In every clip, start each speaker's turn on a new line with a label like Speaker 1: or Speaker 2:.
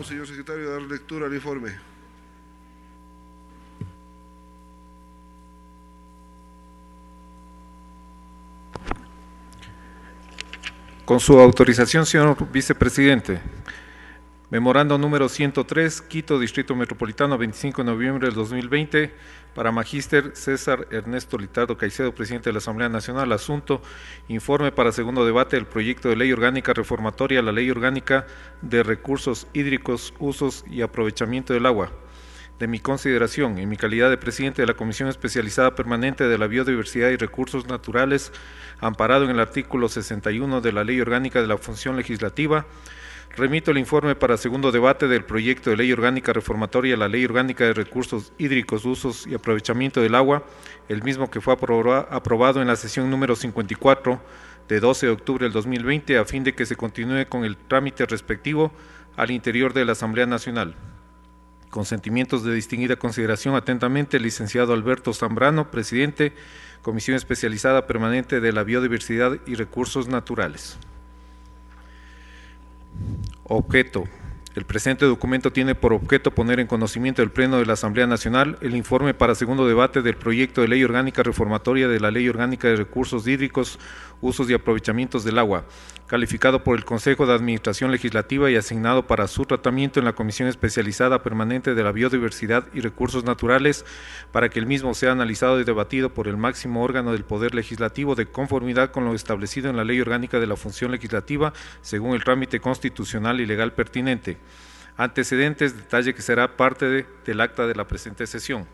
Speaker 1: Invitamos, señor secretario, a dar lectura al informe.
Speaker 2: Con su autorización, señor vicepresidente. Memorando número 103, Quito, Distrito Metropolitano, 25 de noviembre del 2020, para Magíster César Ernesto Litardo Caicedo, presidente de la Asamblea Nacional. Asunto: informe para segundo debate del proyecto de ley orgánica reformatoria a la Ley Orgánica de Recursos Hídricos, Usos y Aprovechamiento del Agua. De mi consideración, en mi calidad de presidente de la Comisión Especializada Permanente de la Biodiversidad y Recursos Naturales, amparado en el artículo 61 de la Ley Orgánica de la Función Legislativa, remito el informe para segundo debate del proyecto de ley orgánica reformatoria a la Ley Orgánica de Recursos Hídricos, Usos y Aprovechamiento del Agua, el mismo que fue aprobado en la sesión número 54 de 12 de octubre del 2020, a fin de que se continúe con el trámite respectivo al interior de la Asamblea Nacional. Con sentimientos de distinguida consideración, atentamente, el licenciado Alberto Zambrano, presidente, Comisión Especializada Permanente de la Biodiversidad y Recursos Naturales. Objeto: el presente documento tiene por objeto poner en conocimiento del Pleno de la Asamblea Nacional el informe para segundo debate del proyecto de ley orgánica reformatoria de la Ley Orgánica de Recursos Hídricos, Usos y Aprovechamientos del Agua, calificado por el Consejo de Administración Legislativa y asignado para su tratamiento en la Comisión Especializada Permanente de la Biodiversidad y Recursos Naturales, para que el mismo sea analizado y debatido por el máximo órgano del Poder Legislativo de conformidad con lo establecido en la Ley Orgánica de la Función Legislativa, según el trámite constitucional y legal pertinente. Antecedentes: detalle que será parte del acta de la presente sesión.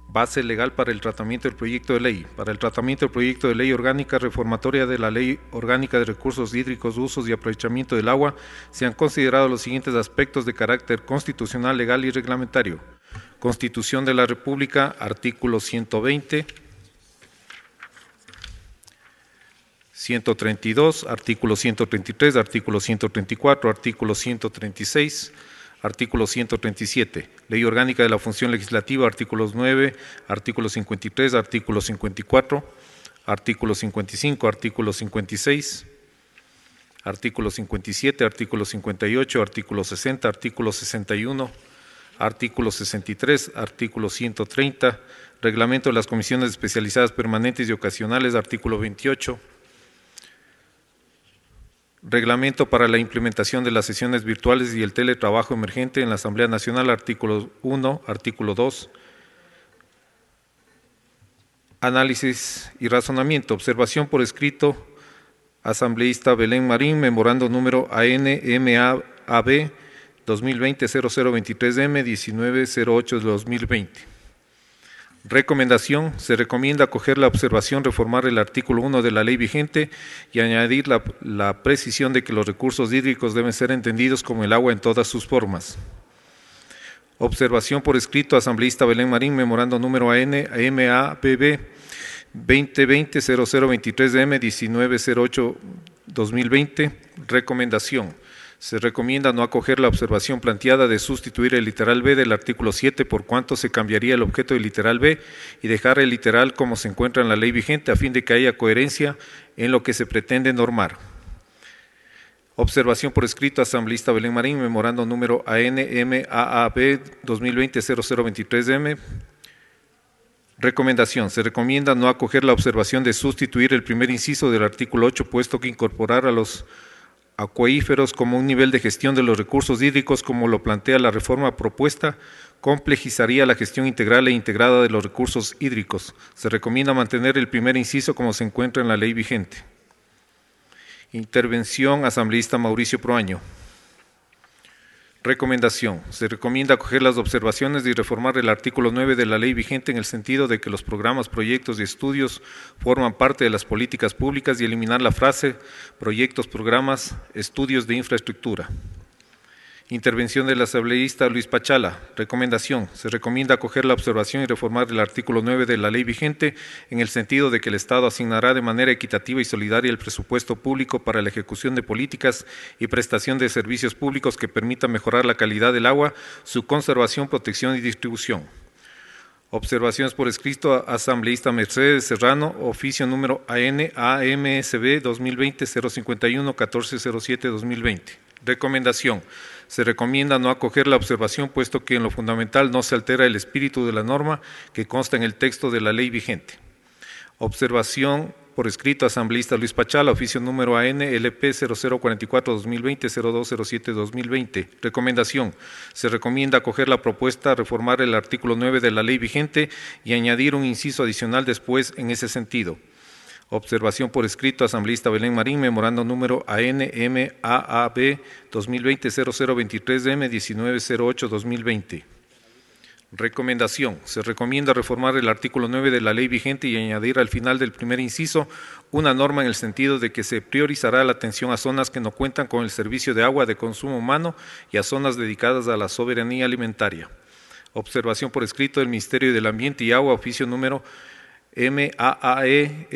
Speaker 2: Base legal para el tratamiento del proyecto de ley. Para el tratamiento del proyecto de ley orgánica reformatoria de la Ley Orgánica de Recursos Hídricos, Usos y Aprovechamiento del Agua, se han considerado los siguientes aspectos de carácter constitucional, legal y reglamentario. Constitución de la República, artículo 120, 132, artículo 133, artículo 134, artículo 136, artículo 137. Ley Orgánica de la Función Legislativa, artículos 9, artículo 53, artículo 54, artículo 55, artículo 56, artículo 57, artículo 58, artículo 60, artículo 61, artículo 63, artículo 130, Reglamento de las Comisiones Especializadas Permanentes y Ocasionales, artículo 28, Reglamento para la implementación de las sesiones virtuales y el teletrabajo emergente en la Asamblea Nacional, artículo 1, artículo 2. Análisis y razonamiento. Observación por escrito, asambleísta Belén Marín, memorando número ANMAB 2020-0023M 1908 de 2020. Recomendación: se recomienda acoger la observación, reformar el artículo 1 de la ley vigente y añadir la precisión de que los recursos hídricos deben ser entendidos como el agua en todas sus formas. Observación por escrito, asambleísta Belén Marín, memorando número ANMABB 2020-0023M 1908 2020. Recomendación: se recomienda no acoger la observación planteada de sustituir el literal B del artículo 7, por cuanto se cambiaría el objeto del literal B y dejar el literal como se encuentra en la ley vigente, a fin de que haya coherencia en lo que se pretende normar. Observación por escrito, asambleísta Belén Marín, memorando número ANMAAB 2020-0023M. Recomendación: se recomienda no acoger la observación de sustituir el primer inciso del artículo 8, puesto que incorporar a los acuíferos como un nivel de gestión de los recursos hídricos, como lo plantea la reforma propuesta, complejizaría la gestión integral e integrada de los recursos hídricos. Se recomienda mantener el primer inciso como se encuentra en la ley vigente. Intervención, asambleísta Mauricio Proaño. Recomendación: se recomienda acoger las observaciones y reformar el artículo 9 de la ley vigente en el sentido de que los programas, proyectos y estudios forman parte de las políticas públicas y eliminar la frase proyectos, programas, estudios de infraestructura. Intervención del asambleísta Luis Pachala. Recomendación: se recomienda acoger la observación y reformar el artículo 9 de la ley vigente en el sentido de que el Estado asignará de manera equitativa y solidaria el presupuesto público para la ejecución de políticas y prestación de servicios públicos que permitan mejorar la calidad del agua, su conservación, protección y distribución. Observaciones por escrito, asambleísta Mercedes Serrano, oficio número ANAMSB 2020-051-1407-2020. Recomendación. Se recomienda no acoger la observación, puesto que en lo fundamental no se altera el espíritu de la norma que consta en el texto de la ley vigente. Observación por escrito, asambleísta Luis Pachala, oficio número AN, LP 0044-2020, 0207-2020. Recomendación. Se recomienda acoger la propuesta a reformar el artículo 9 de la ley vigente y añadir un inciso adicional después en ese sentido. Observación por escrito, asambleísta Belén Marín, memorando número ANMAAB 2020-0023M 1908-2020. Recomendación. Se recomienda reformar el artículo 9 de la ley vigente y añadir al final del primer inciso una norma en el sentido de que se priorizará la atención a zonas que no cuentan con el servicio de agua de consumo humano y a zonas dedicadas a la soberanía alimentaria. Observación por escrito del Ministerio del Ambiente y Agua, oficio número MAAE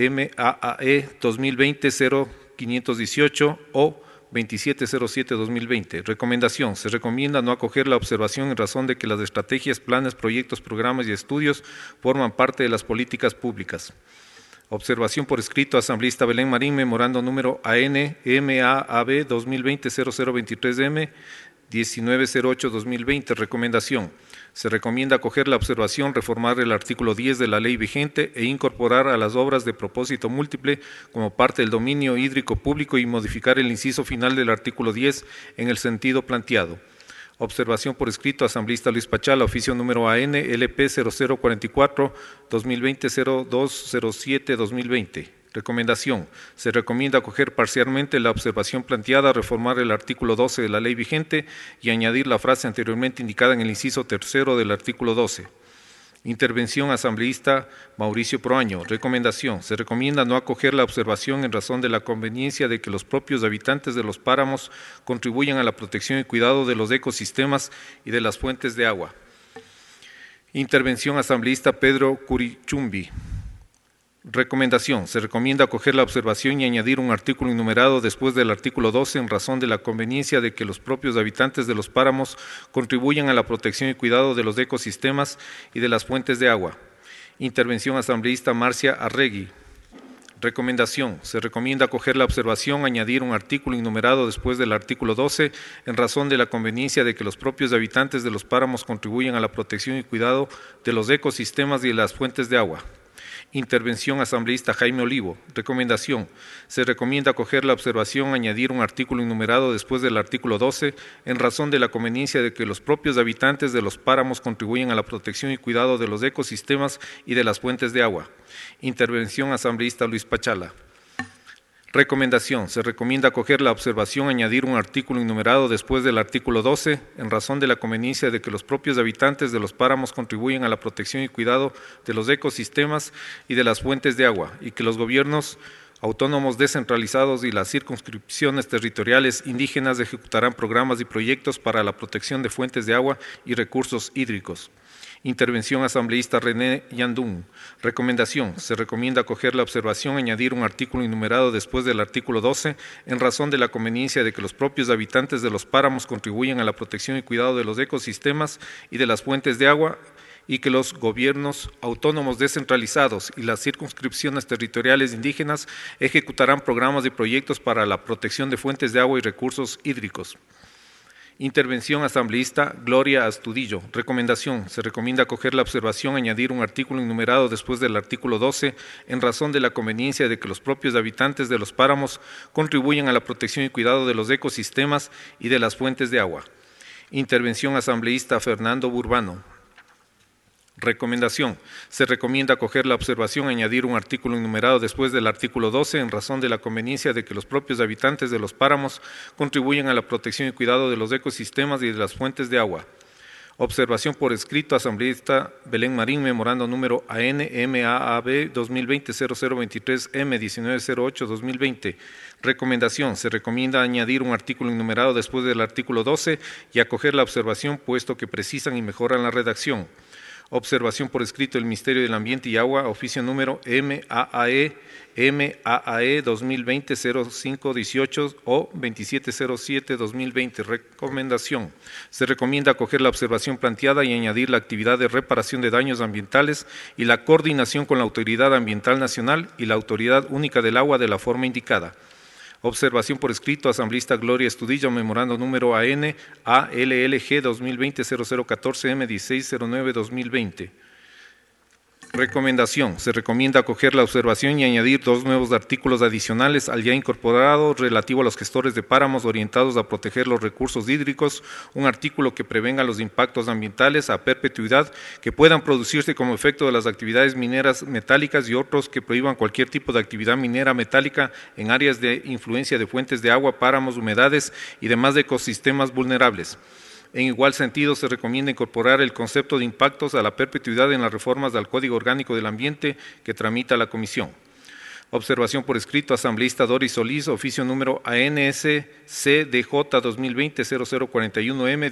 Speaker 2: 2020-0518 o 2707-2020. Recomendación. Se recomienda no acoger la observación en razón de que las estrategias, planes, proyectos, programas y estudios forman parte de las políticas públicas. Observación por escrito, asambleísta Belén Marín, memorando número ANMAAB 2020-0023M 1908-2020. Recomendación. Se recomienda acoger la observación, reformar el artículo 10 de la ley vigente e incorporar a las obras de propósito múltiple como parte del dominio hídrico público y modificar el inciso final del artículo 10 en el sentido planteado. Observación por escrito, asambleísta Luis Pachala, oficio número AN, LP 0044-2020-0207-2020. Recomendación. Se recomienda acoger parcialmente la observación planteada, reformar el artículo 12 de la ley vigente y añadir la frase anteriormente indicada en el inciso tercero del artículo 12. Intervención asambleísta Mauricio Proaño. Recomendación. Se recomienda no acoger la observación en razón de la conveniencia de que los propios habitantes de los páramos contribuyan a la protección y cuidado de los ecosistemas y de las fuentes de agua. Intervención asambleísta Pedro Curichumbi. Recomendación. Se recomienda acoger la observación y añadir un artículo enumerado después del artículo 12 en razón de la conveniencia de que los propios habitantes de los páramos contribuyan a la protección y cuidado de los ecosistemas y de las fuentes de agua. Intervención asambleísta Marcia Arregui. Recomendación. Se recomienda acoger la observación, añadir un artículo enumerado después del artículo 12 en razón de la conveniencia de que los propios habitantes de los páramos contribuyan a la protección y cuidado de los ecosistemas y de las fuentes de agua. Intervención asambleísta Jaime Olivo. Recomendación. Se recomienda acoger la observación, añadir un artículo enumerado después del artículo 12 en razón de la conveniencia de que los propios habitantes de los páramos contribuyen a la protección y cuidado de los ecosistemas y de las fuentes de agua. Intervención asambleísta Luis Pachala. Recomendación. Se recomienda acoger la observación, añadir un artículo enumerado después del artículo 12 en razón de la conveniencia de que los propios habitantes de los páramos contribuyen a la protección y cuidado de los ecosistemas y de las fuentes de agua y que los gobiernos autónomos descentralizados y las circunscripciones territoriales indígenas ejecutarán programas y proyectos para la protección de fuentes de agua y recursos hídricos. Intervención asambleísta René Yandún. Recomendación. Se recomienda acoger la observación, añadir un artículo enumerado después del artículo 12 en razón de la conveniencia de que los propios habitantes de los páramos contribuyen a la protección y cuidado de los ecosistemas y de las fuentes de agua y que los gobiernos autónomos descentralizados y las circunscripciones territoriales indígenas ejecutarán programas y proyectos para la protección de fuentes de agua y recursos hídricos. Intervención asambleísta Gloria Astudillo. Recomendación. Se recomienda acoger la observación, añadir un artículo enumerado después del artículo 12 en razón de la conveniencia de que los propios habitantes de los páramos contribuyan a la protección y cuidado de los ecosistemas y de las fuentes de agua. Intervención asambleísta Fernando Burbano. Recomendación. Se recomienda acoger la observación, añadir un artículo enumerado después del artículo 12 en razón de la conveniencia de que los propios habitantes de los páramos contribuyen a la protección y cuidado de los ecosistemas y de las fuentes de agua. Observación por escrito, asambleísta Belén Marín, memorando número ANMAAB 2020-0023M 1908-2020. Recomendación. Se recomienda añadir un artículo enumerado después del artículo 12 y acoger la observación, puesto que precisan y mejoran la redacción. Observación por escrito del Ministerio del Ambiente y Agua, oficio número MAAE 2020-0518 o 2707-2020. Recomendación. Se recomienda acoger la observación planteada y añadir la actividad de reparación de daños ambientales y la coordinación con la Autoridad Ambiental Nacional y la Autoridad Única del Agua de la forma indicada. Observación por escrito, asambleísta Gloria Estudillo, memorando número AN ALLG 2020-0014M 1609-2020. Recomendación. Se recomienda acoger la observación y añadir 2 nuevos artículos adicionales al ya incorporado relativo a los gestores de páramos orientados a proteger los recursos hídricos, un artículo que prevenga los impactos ambientales a perpetuidad que puedan producirse como efecto de las actividades mineras metálicas y otros que prohíban cualquier tipo de actividad minera metálica en áreas de influencia de fuentes de agua, páramos, humedades y demás ecosistemas vulnerables. En igual sentido, se recomienda incorporar el concepto de impactos a la perpetuidad en las reformas al Código Orgánico del Ambiente que tramita la Comisión. Observación por escrito, asambleísta Doris Solís, oficio número ANSCDJ 2020-0041M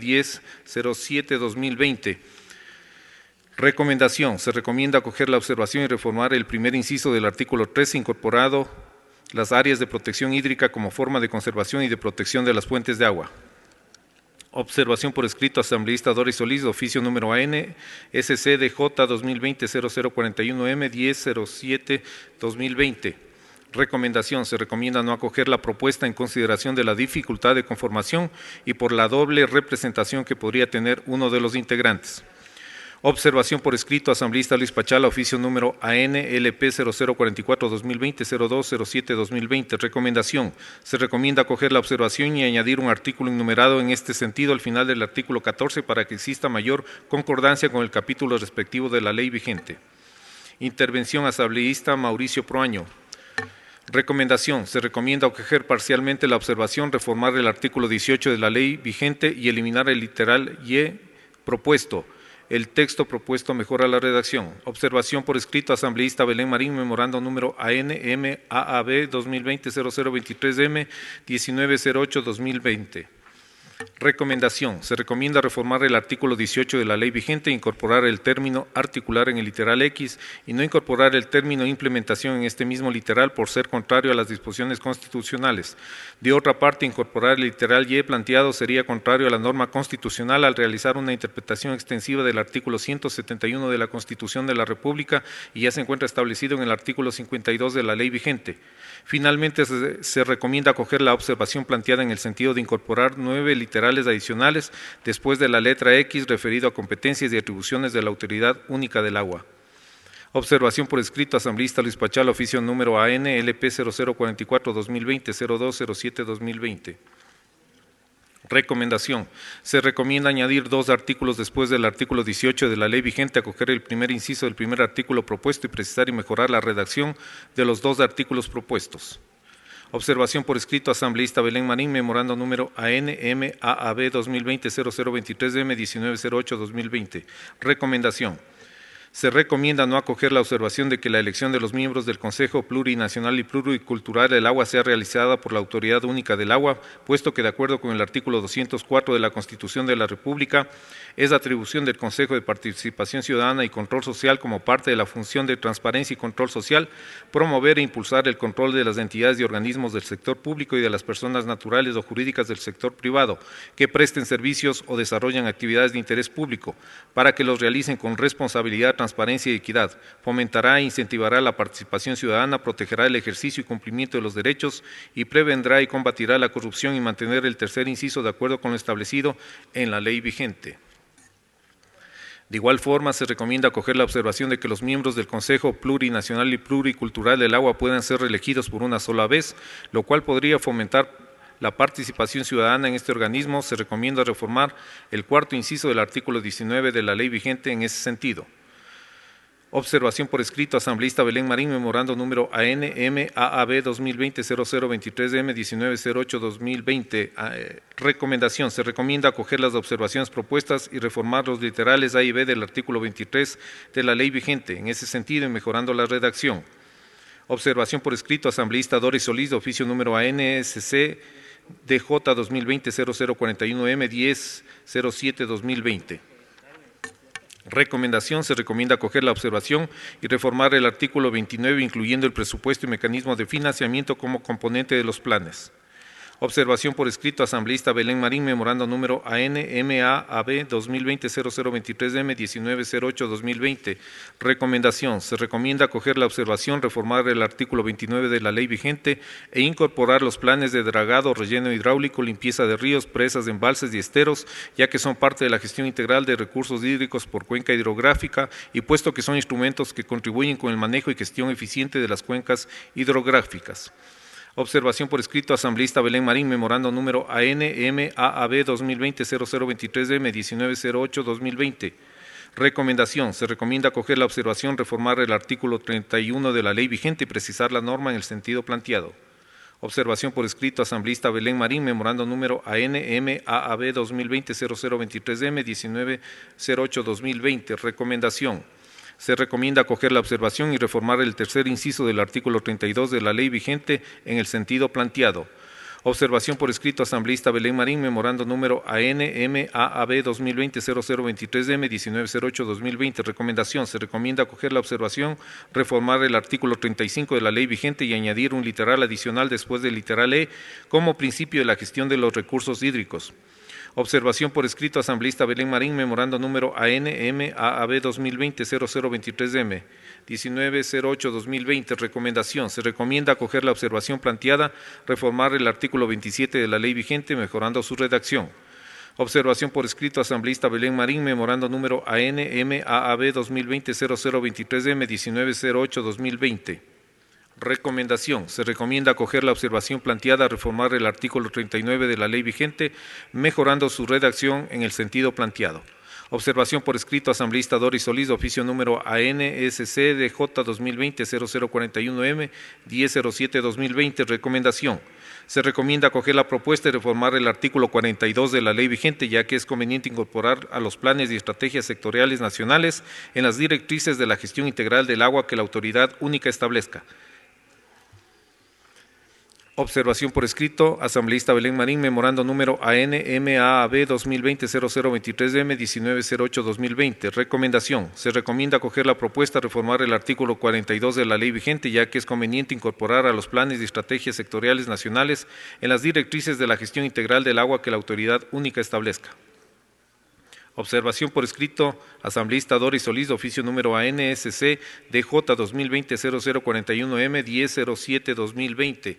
Speaker 2: 1007-2020. Recomendación. Se recomienda acoger la observación y reformar el primer inciso del artículo 13, incorporado las áreas de protección hídrica como forma de conservación y de protección de las fuentes de agua. Observación por escrito, asambleísta Doris Solís, oficio número AN, SCDJ 2020-0041M 1007-2020. Recomendación. Se recomienda no acoger la propuesta en consideración de la dificultad de conformación y por la doble representación que podría tener uno de los integrantes. Observación por escrito, asambleísta Luis Pachala, oficio número ANLP 0044-2020-0207-2020. Recomendación. Se recomienda acoger la observación y añadir un artículo enumerado en este sentido al final del artículo 14 para que exista mayor concordancia con el capítulo respectivo de la ley vigente. Intervención asambleísta Mauricio Proaño. Recomendación. Se recomienda acoger parcialmente la observación, reformar el artículo 18 de la ley vigente y eliminar el literal Y propuesto. El texto propuesto mejora la redacción. Observación por escrito, asambleísta Belén Marín, memorando número ANMAAB 2020-0023M 1908-2020. Recomendación. Se recomienda reformar el artículo 18 de la ley vigente e incorporar el término articular en el literal X y no incorporar el término implementación en este mismo literal por ser contrario a las disposiciones constitucionales. De otra parte, incorporar el literal Y planteado sería contrario a la norma constitucional al realizar una interpretación extensiva del artículo 171 de la Constitución de la República y ya se encuentra establecido en el artículo 52 de la ley vigente. Finalmente, se recomienda acoger la observación planteada en el sentido de incorporar 9 literales adicionales después de la letra X referido a competencias y atribuciones de la Autoridad Única del Agua. Observación por escrito, asambleísta Luis Pachala, oficio número ANLP 0044-2020-0207-2020. Recomendación. Se recomienda añadir 2 artículos después del artículo 18 de la ley vigente, acoger el primer inciso del primer artículo propuesto y precisar y mejorar la redacción de los 2 artículos propuestos. Observación por escrito, asambleísta Belén Marín, memorando número ANMAAB 2020-0023M 1908-2020. Recomendación. Se recomienda no acoger la observación de que la elección de los miembros del Consejo Plurinacional y Pluricultural del Agua sea realizada por la Autoridad Única del Agua, puesto que de acuerdo con el artículo 204 de la Constitución de la República, es atribución del Consejo de Participación Ciudadana y Control Social como parte de la función de transparencia y control social, promover e impulsar el control de las entidades y organismos del sector público y de las personas naturales o jurídicas del sector privado que presten servicios o desarrollen actividades de interés público, para que los realicen con responsabilidad, transparencia y equidad, fomentará e incentivará la participación ciudadana, protegerá el ejercicio y cumplimiento de los derechos y prevendrá y combatirá la corrupción y mantener el tercer inciso de acuerdo con lo establecido en la ley vigente. De igual forma, se recomienda acoger la observación de que los miembros del Consejo Plurinacional y Pluricultural del Agua puedan ser reelegidos por una sola vez, lo cual podría fomentar la participación ciudadana en este organismo. Se recomienda reformar el 4º inciso del artículo 19 de la ley vigente en ese sentido. Observación por escrito, asambleísta Belén Marín, memorando número ANMAAB 2020-0023M 1908-2020. Recomendación. Se recomienda acoger las observaciones propuestas y reformar los literales A y B del artículo 23 de la ley vigente, en ese sentido y mejorando la redacción. Observación por escrito, asambleísta Doris Solís, oficio número ANSC DJ 2020-0041M 1007-2020. Recomendación. Se recomienda acoger la observación y reformar el artículo 29, incluyendo el presupuesto y mecanismo de financiamiento como componente de los planes. Observación por escrito, asambleísta Belén Marín, memorando número AN-MAAB 2020-0023M 1908-2020. Recomendación. Se recomienda acoger la observación, reformar el artículo 29 de la ley vigente e incorporar los planes de dragado, relleno hidráulico, limpieza de ríos, presas, embalses y esteros, ya que son parte de la gestión integral de recursos hídricos por cuenca hidrográfica y puesto que son instrumentos que contribuyen con el manejo y gestión eficiente de las cuencas hidrográficas. Observación por escrito, asambleísta Belén Marín, memorando número AN-MAAB 2020-0023M 1908-2020. Recomendación. Se recomienda acoger la observación, reformar el artículo 31 de la ley vigente y precisar la norma en el sentido planteado. Observación por escrito, asambleísta Belén Marín, memorando número AN-MAAB 2020-0023M 1908-2020. Recomendación. Se recomienda acoger la observación y reformar el tercer inciso del artículo 32 de la ley vigente en el sentido planteado. Observación por escrito, asambleísta Belén Marín, memorando número AN-MAAB 2020-0023M 1908-2020. Recomendación. Se recomienda acoger la observación, reformar el artículo 35 de la ley vigente y añadir un literal adicional después del literal E como principio de la gestión de los recursos hídricos. Observación por escrito, asambleísta Belén Marín, memorando número AN-MAAB 2020-0023M 1908-2020. Recomendación. Se recomienda acoger la observación planteada, reformar el artículo 27 de la ley vigente, mejorando su redacción. Observación por escrito, asambleísta Belén Marín, memorando número AN-MAAB 2020-0023M 1908-2020. Recomendación. Se recomienda acoger la observación planteada, reformar el artículo 39 de la ley vigente, mejorando su redacción en el sentido planteado. Observación por escrito, asambleísta Doris Solís, oficio número ANSC-DJ 2020-0041M 1007-2020. Recomendación. Se recomienda acoger la propuesta y reformar el artículo 42 de la ley vigente, ya que es conveniente incorporar a los planes y estrategias sectoriales nacionales en las directrices de la gestión integral del agua que la autoridad única establezca. Observación por escrito, asambleísta Belén Marín, memorando número AN-MAAB 2020-0023M 1908-2020. Recomendación. Se recomienda acoger la propuesta, reformar el artículo 42 de la ley vigente, ya que es conveniente incorporar a los planes y estrategias sectoriales nacionales en las directrices de la gestión integral del agua que la autoridad única establezca. Observación por escrito, asambleísta Doris Solís, oficio número ANSC-DJ 2020-0041M 1007-2020.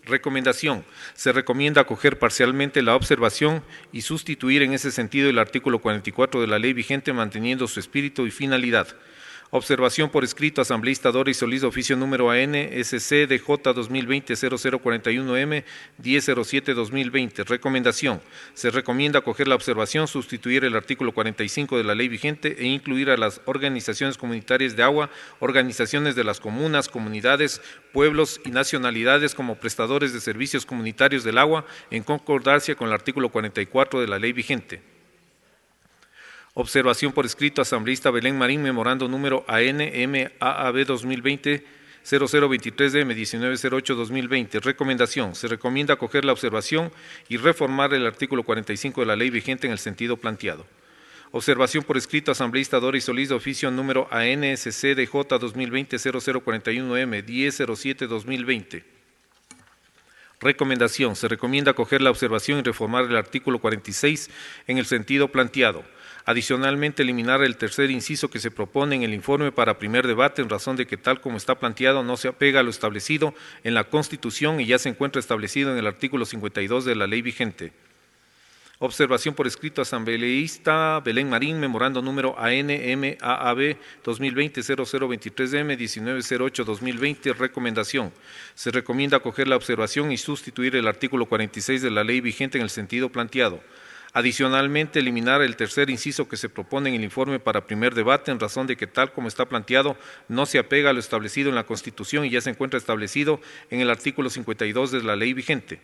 Speaker 2: Recomendación. Se recomienda acoger parcialmente la observación y sustituir en ese sentido el artículo 44 de la ley vigente manteniendo su espíritu y finalidad. Observación por escrito, asambleísta Doris Solís, oficio número ANSC-DJ 2020-0041M 1007-2020. Recomendación. Se recomienda acoger la observación, sustituir el artículo 45 de la ley vigente e incluir a las organizaciones comunitarias de agua, organizaciones de las comunas, comunidades, pueblos y nacionalidades como prestadores de servicios comunitarios del agua en concordancia con el artículo 44 de la ley vigente. Observación por escrito, asambleísta Belén Marín, memorando número AN-MAAB 2020-0023M 1908-2020. Recomendación. Se recomienda acoger la observación y reformar el artículo 45 de la ley vigente en el sentido planteado. Observación por escrito, asambleísta Doris Solís, oficio número ANSC-DJ 2020-0041M 1007-2020. Recomendación. Se recomienda acoger la observación y reformar el artículo 46 en el sentido planteado. Adicionalmente, eliminar el tercer inciso que se propone en el informe para primer debate en razón de que tal como está planteado no se apega a lo establecido en la Constitución y ya se encuentra establecido en el artículo 52 de la ley vigente. Observación por escrito, asambleísta Belén Marín, memorando número AN-MAAB 2020-0023M 1908-2020. Recomendación. Se recomienda acoger la observación y sustituir el artículo 46 de la ley vigente en el sentido planteado. Adicionalmente, eliminar el tercer inciso que se propone en el informe para primer debate en razón de que tal como está planteado no se apega a lo establecido en la Constitución y ya se encuentra establecido en el artículo 52 de la ley vigente.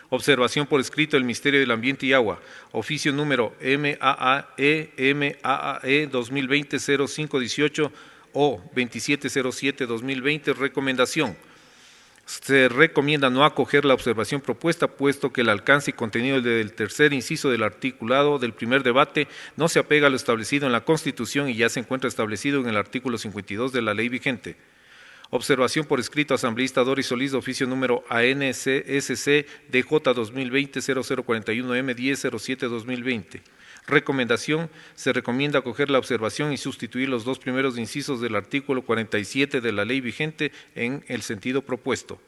Speaker 2: Observación por escrito del Ministerio del Ambiente y Agua, oficio número MAAE 2020-0518 o 2707-2020. Recomendación. Se recomienda no acoger la observación propuesta, puesto que el alcance y contenido del tercer inciso del articulado del primer debate no se apega a lo establecido en la Constitución y ya se encuentra establecido en el artículo 52 de la ley vigente. Observación por escrito, asambleísta Doris Solís, oficio número ANSC DJ 2020-0041M 1007-2020. Recomendación: se recomienda acoger la observación y sustituir los dos primeros incisos del artículo 47 de la ley vigente en el sentido propuesto.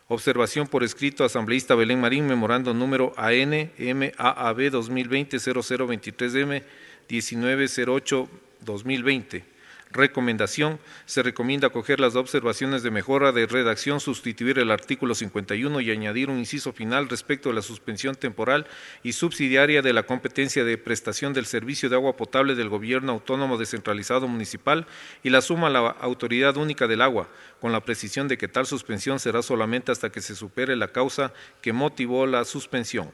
Speaker 2: Observación por escrito, asambleísta Belén Marín, memorando número AN-MAAB 2020-0023M 1908-2020. Recomendación: se recomienda acoger las observaciones de mejora de redacción, sustituir el artículo 51 y añadir un inciso final respecto de la suspensión temporal y subsidiaria de la competencia de prestación del servicio de agua potable del Gobierno Autónomo Descentralizado Municipal y la suma a la Autoridad Única del Agua, con la precisión de que tal suspensión será solamente hasta que se supere la causa que motivó la suspensión.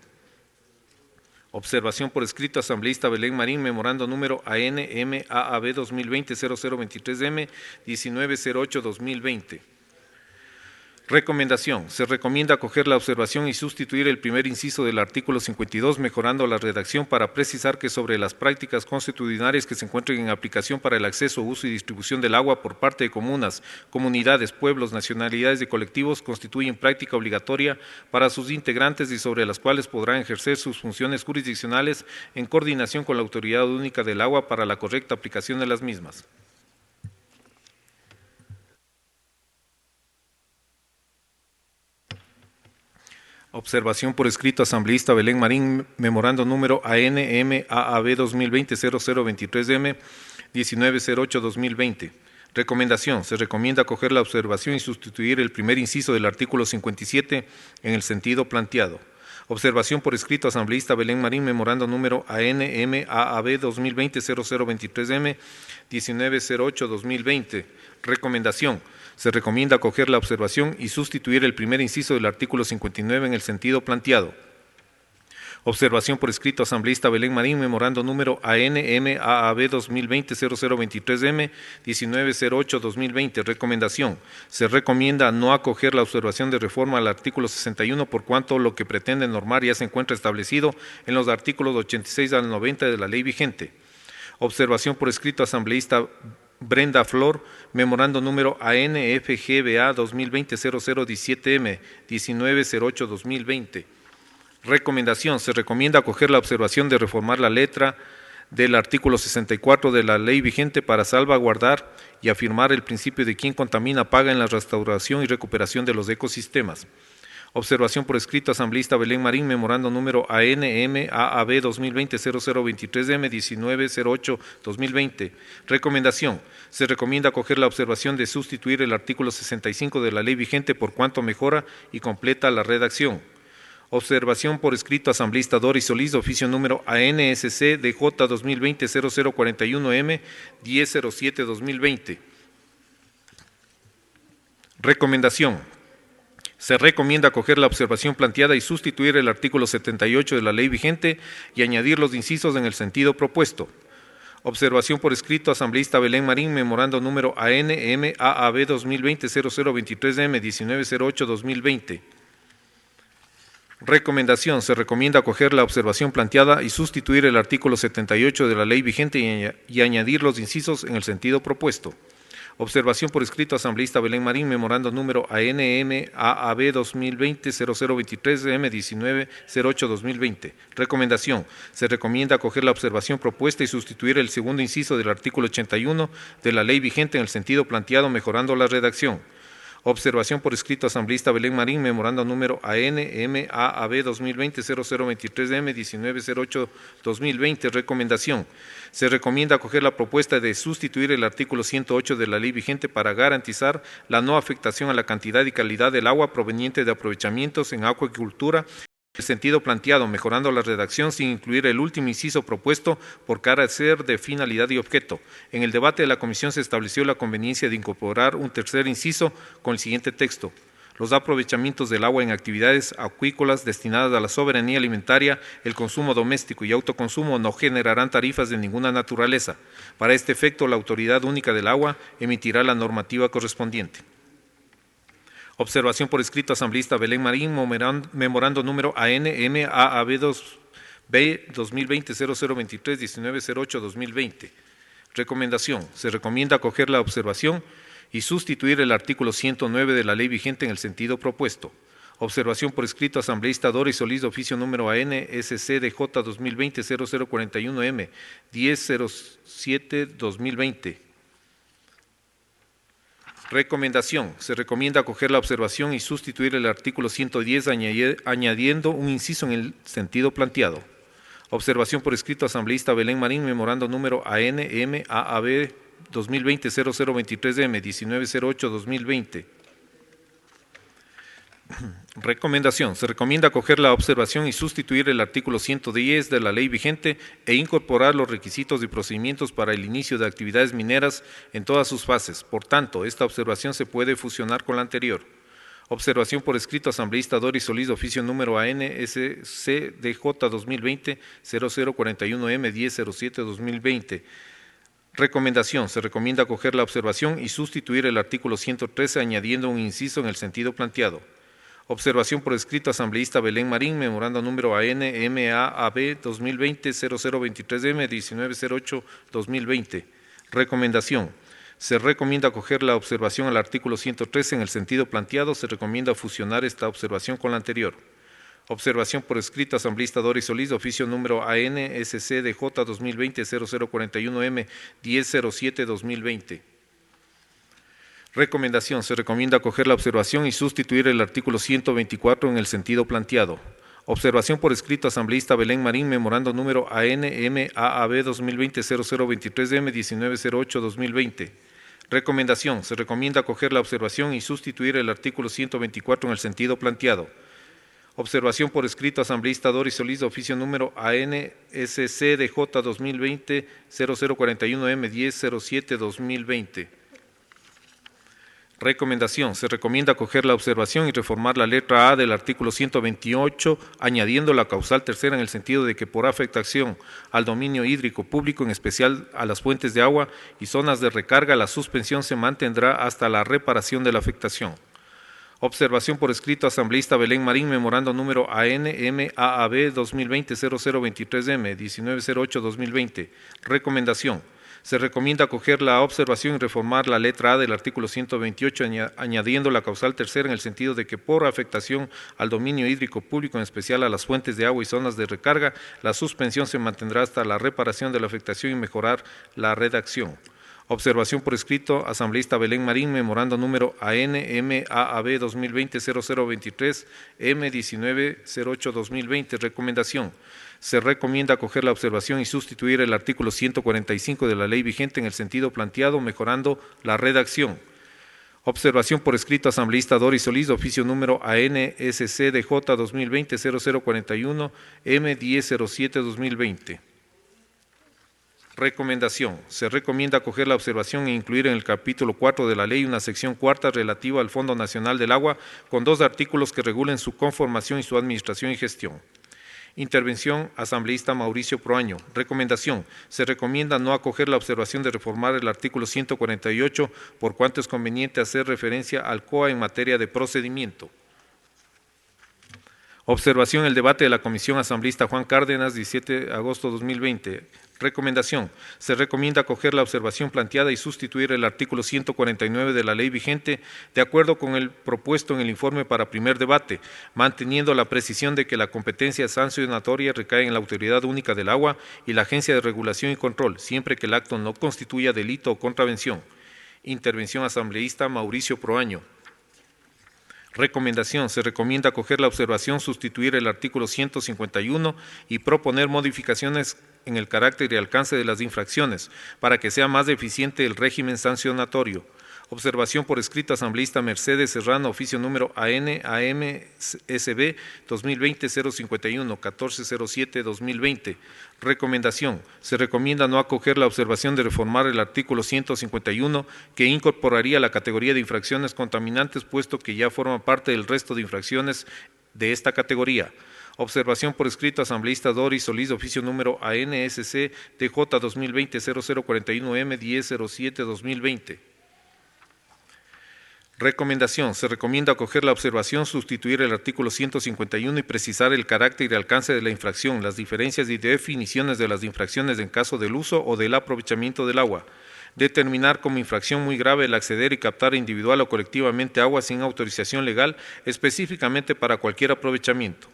Speaker 2: Observación por escrito, asambleísta Belén Marín, memorando número AN-MAAB 2020-0023M 1908-2020. Recomendación: se recomienda acoger la observación y sustituir el primer inciso del artículo 52, mejorando la redacción para precisar que sobre las prácticas consuetudinarias que se encuentren en aplicación para el acceso, uso y distribución del agua por parte de comunas, comunidades, pueblos, nacionalidades y colectivos constituyen práctica obligatoria para sus integrantes y sobre las cuales podrán ejercer sus funciones jurisdiccionales en coordinación con la Autoridad Única del Agua para la correcta aplicación de las mismas. Observación por escrito, asambleísta Belén Marín, memorando número AN-MAAB 2020-0023M 1908-2020. Recomendación: se recomienda acoger la observación y sustituir el primer inciso del artículo 57 en el sentido planteado. Observación por escrito, asambleísta Belén Marín, memorando número AN-MAAB 2020-0023M 1908-2020. Recomendación: se recomienda acoger la observación y sustituir el primer inciso del artículo 59 en el sentido planteado. Observación por escrito, asambleísta Belén Marín, memorando número AN-MAAB 2020-0023M 1908-2020. Recomendación: se recomienda no acoger la observación de reforma al artículo 61 por cuanto lo que pretende normar ya se encuentra establecido en los artículos 86 al 90 de la ley vigente. Observación por escrito, asambleísta Brenda Flor, memorando número ANFGBA 2020-0017M 1908-2020. Recomendación: se recomienda acoger la observación de reformar la letra del artículo 64 de la ley vigente para salvaguardar y afirmar el principio de quien contamina paga en la restauración y recuperación de los ecosistemas. Observación por escrito, asambleísta Belén Marín, memorando número AN-MAAB 2020-0023M 1908-2020. Recomendación: se recomienda acoger la observación de sustituir el artículo 65 de la ley vigente por cuanto mejora y completa la redacción. Observación por escrito, asambleísta Doris Solís, oficio número ANSC DJ 2020-0041M 1007-2020. Recomendación: se recomienda acoger la observación planteada y sustituir el artículo 78 de la ley vigente y añadir los incisos en el sentido propuesto. Observación por escrito, asambleísta Belén Marín, memorando número AN-MAAB 2020-0023M 1908-2020. Recomendación: se recomienda acoger la observación planteada y sustituir el artículo 78 de la ley vigente y añadir los incisos en el sentido propuesto. Observación por escrito, asambleísta Belén Marín, memorando número AN-MAAB 2020-0023M 1908-2020. Recomendación: se recomienda acoger la observación propuesta y sustituir el segundo inciso del artículo 81 de la ley vigente en el sentido planteado, mejorando la redacción. Observación por escrito, asambleísta Belén Marín, memorando número AN-MAAB 2020-0023M 1908-2020. Recomendación: se recomienda acoger la propuesta de sustituir el artículo 108 de la ley vigente para garantizar la no afectación a la cantidad y calidad del agua proveniente de aprovechamientos en acuicultura, en el sentido planteado, mejorando la redacción sin incluir el último inciso propuesto por carecer de finalidad y objeto. En el debate de la comisión se estableció la conveniencia de incorporar un tercer inciso con el siguiente texto: los aprovechamientos del agua en actividades acuícolas destinadas a la soberanía alimentaria, el consumo doméstico y autoconsumo no generarán tarifas de ninguna naturaleza. Para este efecto, la Autoridad Única del Agua emitirá la normativa correspondiente. Observación por escrito, asambleísta Belén Marín, memorando número AN-MAAB 2020-0023 1908-2020. Recomendación: se recomienda acoger la observación y sustituir el artículo 109 de la ley vigente en el sentido propuesto. Observación por escrito, asambleísta Doris Solís, oficio número AN, SCDJ 2020-0041M, 1007-2020. Recomendación. Se recomienda acoger la observación y sustituir el artículo 110 añadiendo un inciso en el sentido planteado. Observación por escrito, asambleísta Belén Marín, memorando número AN-MAAB 2020-0023M, 1908-2020. Recomendación. Se recomienda acoger la observación y sustituir el artículo 110 de la ley vigente e incorporar los requisitos y procedimientos para el inicio de actividades mineras en todas sus fases. Por tanto, esta observación se puede fusionar con la anterior. Observación por escrito, asambleísta Doris Solís, oficio número AN-SCDJ 2020-0041M, 1007-2020. Recomendación. Se recomienda acoger la observación y sustituir el artículo 113 añadiendo un inciso en el sentido planteado. Observación por escrito, asambleísta Belén Marín, memorando número AN-MAAB 2020-0023M, 1908-2020. Recomendación. Se recomienda acoger la observación al artículo 113 en el sentido planteado. Se recomienda fusionar esta observación con la anterior. Observación por escrito, asambleísta Doris Solís, oficio número AN-SCDJ 2020-0041M, 1007-2020. Recomendación. Se recomienda acoger la observación y sustituir el artículo 124 en el sentido planteado. Observación por escrito, asambleísta Belén Marín, memorando número AN-MAAB 2020-0023M, 1908-2020. Recomendación. Se recomienda acoger la observación y sustituir el artículo 124 en el sentido planteado. Observación por escrito, asambleísta Doris Solís, oficio número AN-SCDJ 2020-0041M, 1007-2020. Recomendación. Se recomienda acoger la observación y reformar la letra A del artículo 128, añadiendo la causal tercera en el sentido de que por afectación al dominio hídrico público, en especial a las fuentes de agua y zonas de recarga, la suspensión se mantendrá hasta la reparación de la afectación. Observación por escrito, asambleísta Belén Marín, memorando número AN-MAAB 2020-0023M, 1908-2020. Recomendación. Se recomienda acoger la observación y reformar la letra A del artículo 128, añadiendo la causal tercera en el sentido de que por afectación al dominio hídrico público, en especial a las fuentes de agua y zonas de recarga, la suspensión se mantendrá hasta la reparación de la afectación y mejorar la redacción. Observación por escrito, asambleísta Belén Marín, memorando número AN-MAAB 2020-0023, M1908-2020. Recomendación. Se recomienda acoger la observación y sustituir el artículo 145 de la ley vigente en el sentido planteado, mejorando la redacción. Observación por escrito, asambleísta Doris Solís, oficio número AN-SCDJ 2020-0041, M1007-2020. Recomendación. Se recomienda acoger la observación e incluir en el capítulo 4 de la ley una sección cuarta relativa al Fondo Nacional del Agua con 2 artículos que regulen su conformación y su administración y gestión. Intervención, asambleísta Mauricio Proaño. Recomendación. Se recomienda no acoger la observación de reformar el artículo 148 por cuanto es conveniente hacer referencia al COA en materia de procedimiento. Observación, el debate de la Comisión Asambleísta Juan Cárdenas, 17 de agosto de 2020. Recomendación. Se recomienda acoger la observación planteada y sustituir el artículo 149 de la ley vigente de acuerdo con el propuesto en el informe para primer debate, manteniendo la precisión de que la competencia sancionatoria recae en la Autoridad Única del Agua y la Agencia de Regulación y Control, siempre que el acto no constituya delito o contravención. Intervención, asambleísta Mauricio Proaño. Recomendación. Se recomienda acoger la observación, sustituir el artículo 151 y proponer modificaciones en el carácter y alcance de las infracciones para que sea más eficiente el régimen sancionatorio. Observación por escrito, asambleísta Mercedes Serrano, oficio número AN-AMSB 2020-051, 1407-2020. Recomendación. Se recomienda no acoger la observación de reformar el artículo 151 que incorporaría la categoría de infracciones contaminantes, puesto que ya forma parte del resto de infracciones de esta categoría. Observación por escrito, asambleísta Doris Solís, oficio número ANSC TJ 2020-0041M 1007-2020. Recomendación. Se recomienda acoger la observación, sustituir el artículo 151 y precisar el carácter y alcance de la infracción, las diferencias y definiciones de las infracciones en caso del uso o del aprovechamiento del agua. determinar como infracción muy grave el acceder y captar individual o colectivamente agua sin autorización legal, específicamente para cualquier aprovechamiento.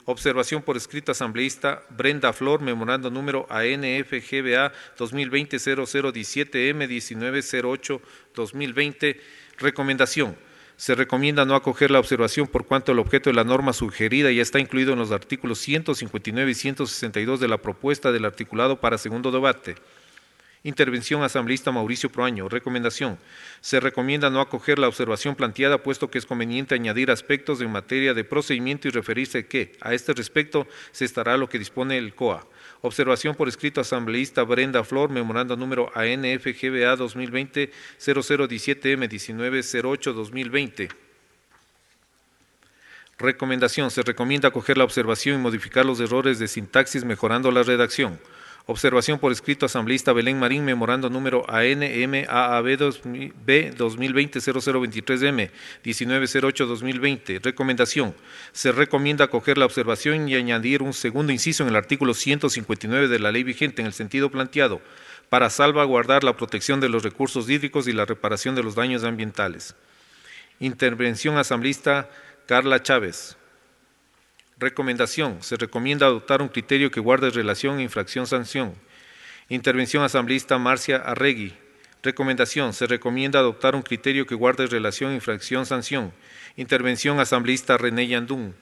Speaker 2: Observación por escrito asambleísta Brenda Flor, memorando número ANFGBA 2020-0017M1908-2020. Recomendación. Se recomienda no acoger la observación por cuanto el objeto de la norma sugerida ya está incluido en los artículos 159 y 162 de la propuesta del articulado para segundo debate. Intervención asambleísta Mauricio Proaño. Recomendación. Se recomienda no acoger la observación planteada, puesto que es conveniente añadir aspectos en materia de procedimiento y referirse que, a este respecto, se estará lo que dispone el COA. Observación por escrito asambleísta Brenda Flor, memorando número ANFGBA 2020-0017M1908-2020. Recomendación. Se recomienda acoger la observación y modificar los errores de sintaxis mejorando la redacción. Observación por escrito asambleísta Belén Marín, memorando número ANMAAB 2020-0023M 1908-2020. Recomendación. Se recomienda acoger la observación y añadir un segundo inciso en el artículo 159 de la ley vigente en el sentido planteado, para salvaguardar la protección de los recursos hídricos y la reparación de los daños ambientales. Intervención asambleísta Carla Chávez. Recomendación. Se recomienda adoptar un criterio que guarde relación infracción-sanción. Intervención asambleísta Marcia Arregui. Recomendación. Se recomienda adoptar un criterio que guarde relación infracción-sanción. Intervención asambleísta René Yandún.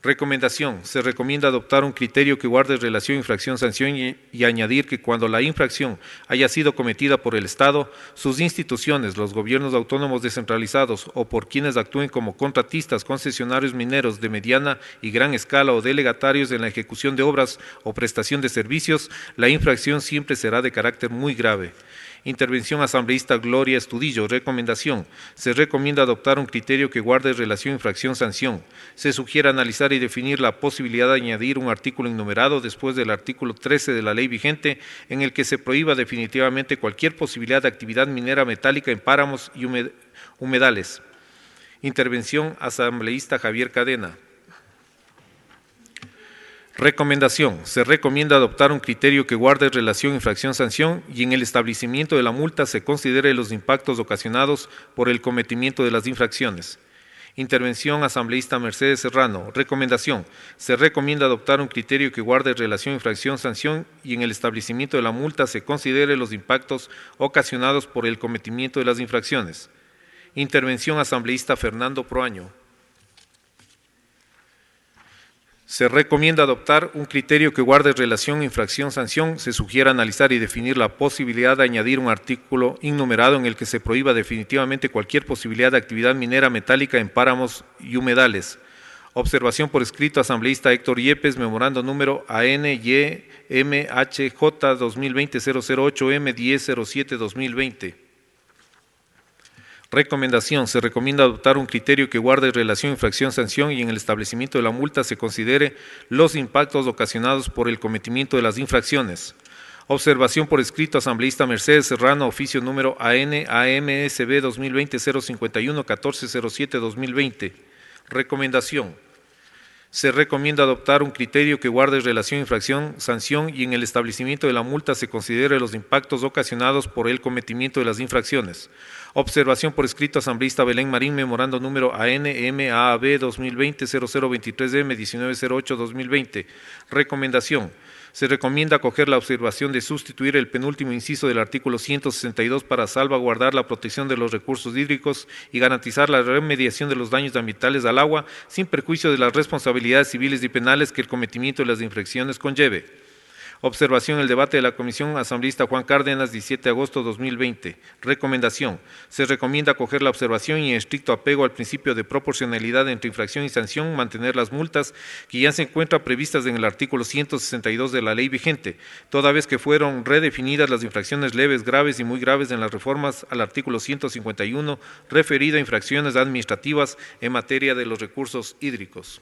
Speaker 2: Recomendación. Se recomienda adoptar un criterio que guarde relación infracción-sanción y añadir que cuando la infracción haya sido cometida por el Estado, sus instituciones, los gobiernos autónomos descentralizados o por quienes actúen como contratistas, concesionarios mineros de mediana y gran escala o delegatarios en la ejecución de obras o prestación de servicios, la infracción siempre será de carácter muy grave. Intervención asambleísta Gloria Estudillo. Recomendación. Se recomienda adoptar un criterio que guarde relación infracción-sanción. Se sugiere analizar y definir la posibilidad de añadir un artículo enumerado después del artículo 13 de la ley vigente en el que se prohíba definitivamente cualquier posibilidad de actividad minera metálica en páramos y humedales. Intervención asambleísta Javier Cadena. Recomendación. Se recomienda adoptar un criterio que guarde relación infracción-sanción y en el establecimiento de la multa se considere los impactos ocasionados por el cometimiento de las infracciones. Intervención asambleísta Mercedes Serrano. Recomendación. Se recomienda adoptar un criterio que guarde relación infracción-sanción y en el establecimiento de la multa se considere los impactos ocasionados por el cometimiento de las infracciones. Intervención asambleísta Fernando Proaño. Se recomienda adoptar un criterio que guarde relación infracción-sanción. Se sugiere analizar y definir la posibilidad de añadir un artículo innumerado en el que se prohíba definitivamente cualquier posibilidad de actividad minera metálica en páramos y humedales. Observación por escrito asambleísta Héctor Yepes, memorando número ANYMHJ 2020-008M1007-2020. Recomendación. Se recomienda adoptar un criterio que guarde relación infracción-sanción y en el establecimiento de la multa se considere los impactos ocasionados por el cometimiento de las infracciones. Observación por escrito asambleísta Mercedes Serrano, oficio número ANAMSB 2020-051-1407-2020. Recomendación. Se recomienda adoptar un criterio que guarde relación infracción-sanción y en el establecimiento de la multa se considere los impactos ocasionados por el cometimiento de las infracciones. Observación por escrito asambleísta Belén Marín, memorando número ANMAAB 2020-0023M 1908-2020. Recomendación. Se recomienda acoger la observación de sustituir el penúltimo inciso del artículo 162 para salvaguardar la protección de los recursos hídricos y garantizar la remediación de los daños ambientales al agua sin perjuicio de las responsabilidades civiles y penales que el cometimiento de las infracciones conlleve. Observación el debate de la Comisión Asambleísta Juan Cárdenas, 17 de agosto de 2020. Recomendación. Se recomienda acoger la observación y en estricto apego al principio de proporcionalidad entre infracción y sanción, mantener las multas que ya se encuentran previstas en el artículo 162 de la ley vigente, toda vez que fueron redefinidas las infracciones leves, graves y muy graves en las reformas al artículo 151, referido a infracciones administrativas en materia de los recursos hídricos.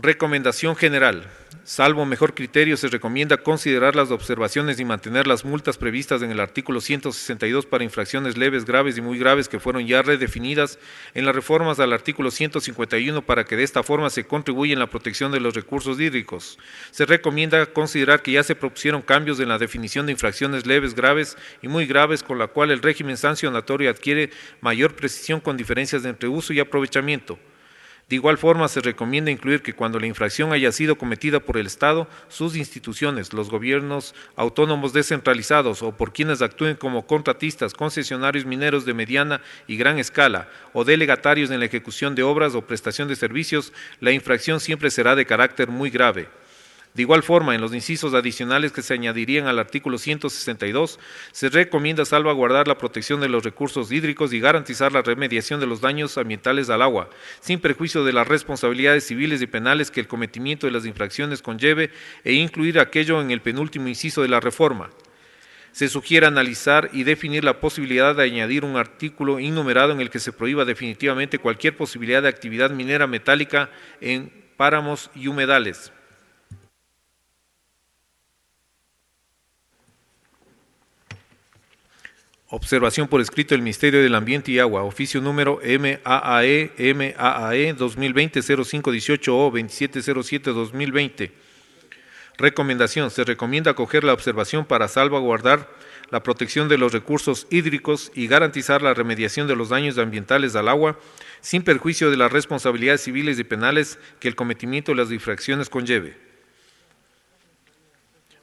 Speaker 2: Recomendación general. Salvo mejor criterio, se recomienda considerar las observaciones y mantener las multas previstas en el artículo 162 para infracciones leves, graves y muy graves que fueron ya redefinidas en las reformas al artículo 151 para que de esta forma se contribuya en la protección de los recursos hídricos. Se recomienda considerar que ya se propusieron cambios en la definición de infracciones leves, graves y muy graves, con la cual el régimen sancionatorio adquiere mayor precisión con diferencias entre uso y aprovechamiento. De igual forma, se recomienda incluir que cuando la infracción haya sido cometida por el Estado, sus instituciones, los gobiernos autónomos descentralizados o por quienes actúen como contratistas, concesionarios mineros de mediana y gran escala o delegatarios en la ejecución de obras o prestación de servicios, la infracción siempre será de carácter muy grave. De igual forma, en los incisos adicionales que se añadirían al artículo 162, se recomienda salvaguardar la protección de los recursos hídricos y garantizar la remediación de los daños ambientales al agua, sin perjuicio de las responsabilidades civiles y penales que el cometimiento de las infracciones conlleve, e incluir aquello en el penúltimo inciso de la reforma. Se sugiere analizar y definir la posibilidad de añadir un artículo innumerado en el que se prohíba definitivamente cualquier posibilidad de actividad minera metálica en páramos y humedales. Observación por escrito del Ministerio del Ambiente y Agua, oficio número MAAE 2020-0518O 2707-2020. Recomendación. Se recomienda acoger la observación para salvaguardar la protección de los recursos hídricos y garantizar la remediación de los daños ambientales al agua, sin perjuicio de las responsabilidades civiles y penales que el cometimiento de las infracciones conlleve.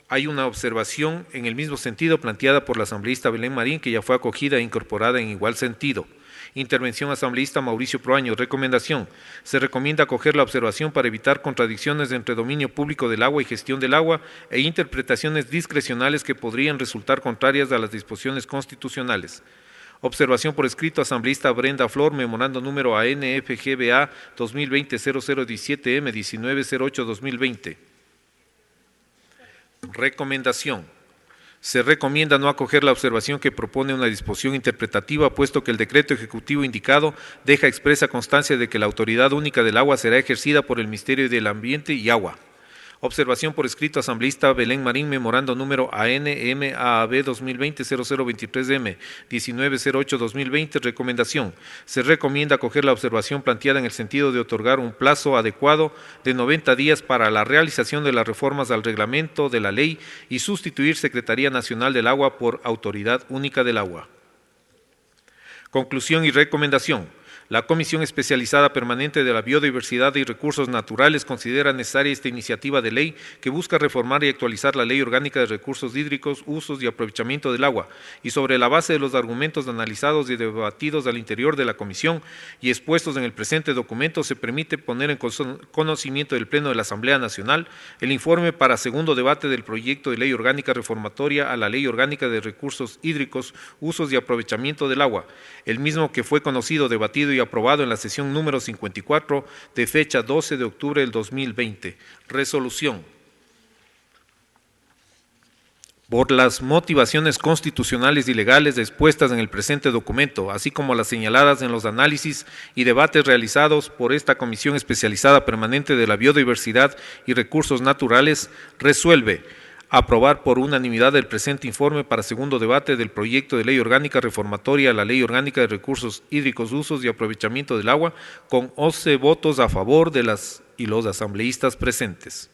Speaker 2: Hay una observación en el mismo sentido planteada por la asambleísta Belén Marín, que ya fue acogida e incorporada en igual sentido. Intervención asambleísta Mauricio Proaño. Recomendación. Se recomienda acoger la observación para evitar contradicciones entre dominio público del agua y gestión del agua e interpretaciones discrecionales que podrían resultar contrarias a las disposiciones constitucionales. Observación por escrito, asambleísta Brenda Flor, memorando número ANFGBA 2020-0017M 1908-2020. Recomendación. Se recomienda no acoger la observación que propone una disposición interpretativa, puesto que el decreto ejecutivo indicado deja expresa constancia de que la autoridad única del agua será ejercida por el Ministerio del Ambiente y Agua. Observación por escrito, asambleísta Belén Marín, memorando número ANMAAB 2020-0023M 1908-2020. Recomendación. Se recomienda acoger la observación planteada en el sentido de otorgar un plazo adecuado de 90 días para la realización de las reformas al reglamento de la ley y sustituir Secretaría Nacional del Agua por Autoridad Única del Agua. Conclusión y recomendación. La Comisión Especializada Permanente de la Biodiversidad y Recursos Naturales considera necesaria esta iniciativa de ley que busca reformar y actualizar la Ley Orgánica de Recursos Hídricos, Usos y Aprovechamiento del Agua, y sobre la base de los argumentos analizados y debatidos al interior de la Comisión y expuestos en el presente documento, se permite poner en conocimiento del Pleno de la Asamblea Nacional el informe para segundo debate del proyecto de Ley Orgánica reformatoria a la Ley Orgánica de Recursos Hídricos, Usos y Aprovechamiento del Agua, el mismo que fue conocido, debatido y aprobado en la sesión número 54 de fecha 12 de octubre del 2020. Resolución. Por las motivaciones constitucionales y legales expuestas en el presente documento, así como las señaladas en los análisis y debates realizados por esta Comisión Especializada Permanente de la Biodiversidad y Recursos Naturales, resuelve aprobar por unanimidad el presente informe para segundo debate del proyecto de Ley Orgánica reformatoria a la Ley Orgánica de Recursos Hídricos, Usos y Aprovechamiento del Agua, con 11 votos a favor de las y los asambleístas presentes.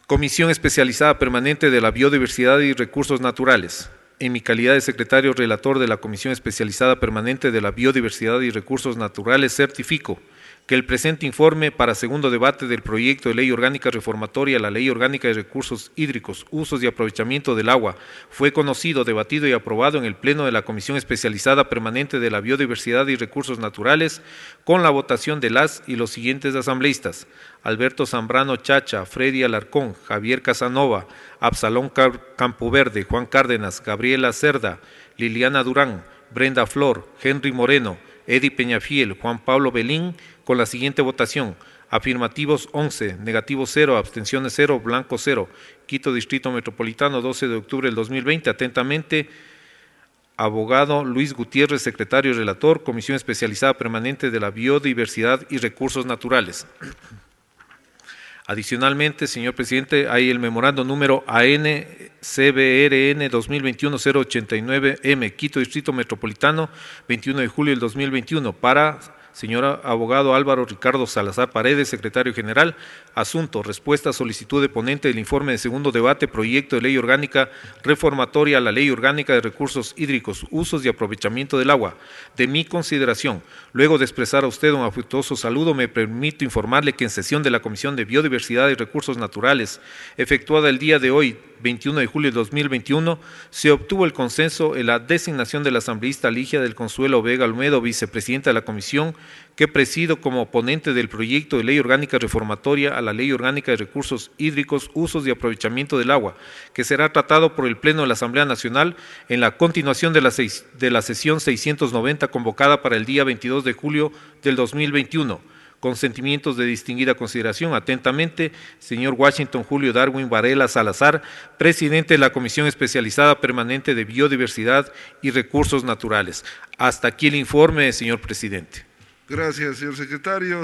Speaker 2: Comisión Especializada Permanente de la Biodiversidad y Recursos Naturales. En mi calidad de secretario relator de la Comisión Especializada Permanente de la Biodiversidad y Recursos Naturales, certifico que el presente informe para segundo debate del proyecto de Ley Orgánica reformatoria a la Ley Orgánica de Recursos Hídricos, Usos y Aprovechamiento del Agua fue conocido, debatido y aprobado en el Pleno de la Comisión Especializada Permanente de la Biodiversidad y Recursos Naturales con la votación de las y los siguientes asambleístas: Alberto Zambrano Chacha, Freddy Alarcón, Javier Casanova, Absalón Campoverde, Juan Cárdenas, Gabriela Cerda, Liliana Durán, Brenda Flor, Henry Moreno, Edi Peñafiel, Juan Pablo Belín, con la siguiente votación: afirmativos 11, negativos 0, abstenciones 0, blanco 0. Quito Distrito Metropolitano, 12 de octubre del 2020. Atentamente, abogado Luis Gutiérrez, secretario y relator, Comisión Especializada Permanente de la Biodiversidad y Recursos Naturales. Adicionalmente, señor presidente, hay el memorando número AN-CBRN 2021-089-M, Quito Distrito Metropolitano, 21 de julio del 2021, para señor abogado Álvaro Ricardo Salazar Paredes, secretario general. Asunto: respuesta a solicitud de ponente del informe de segundo debate, proyecto de ley orgánica reformatoria a la Ley Orgánica de Recursos Hídricos, Usos y Aprovechamiento del Agua. De mi consideración, luego de expresar a usted un afectuoso saludo, me permito informarle que en sesión de la Comisión de Biodiversidad y Recursos Naturales, efectuada el día de hoy, 21 de julio de 2021, se obtuvo el consenso en la designación de la asambleísta Ligia del Consuelo Vega Olmedo, vicepresidenta de la comisión, que presido como ponente del proyecto de ley orgánica reformatoria a la Ley Orgánica de Recursos Hídricos, Usos y Aprovechamiento del Agua, que será tratado por el Pleno de la Asamblea Nacional en la continuación de la sesión 690 convocada para el día 22 de julio del 2021. Con sentimientos de distinguida consideración, atentamente, señor Washington Julio Darwin Varela Salazar, presidente de la Comisión Especializada Permanente de Biodiversidad y Recursos Naturales. Hasta aquí el informe, señor presidente.
Speaker 1: Gracias, señor secretario.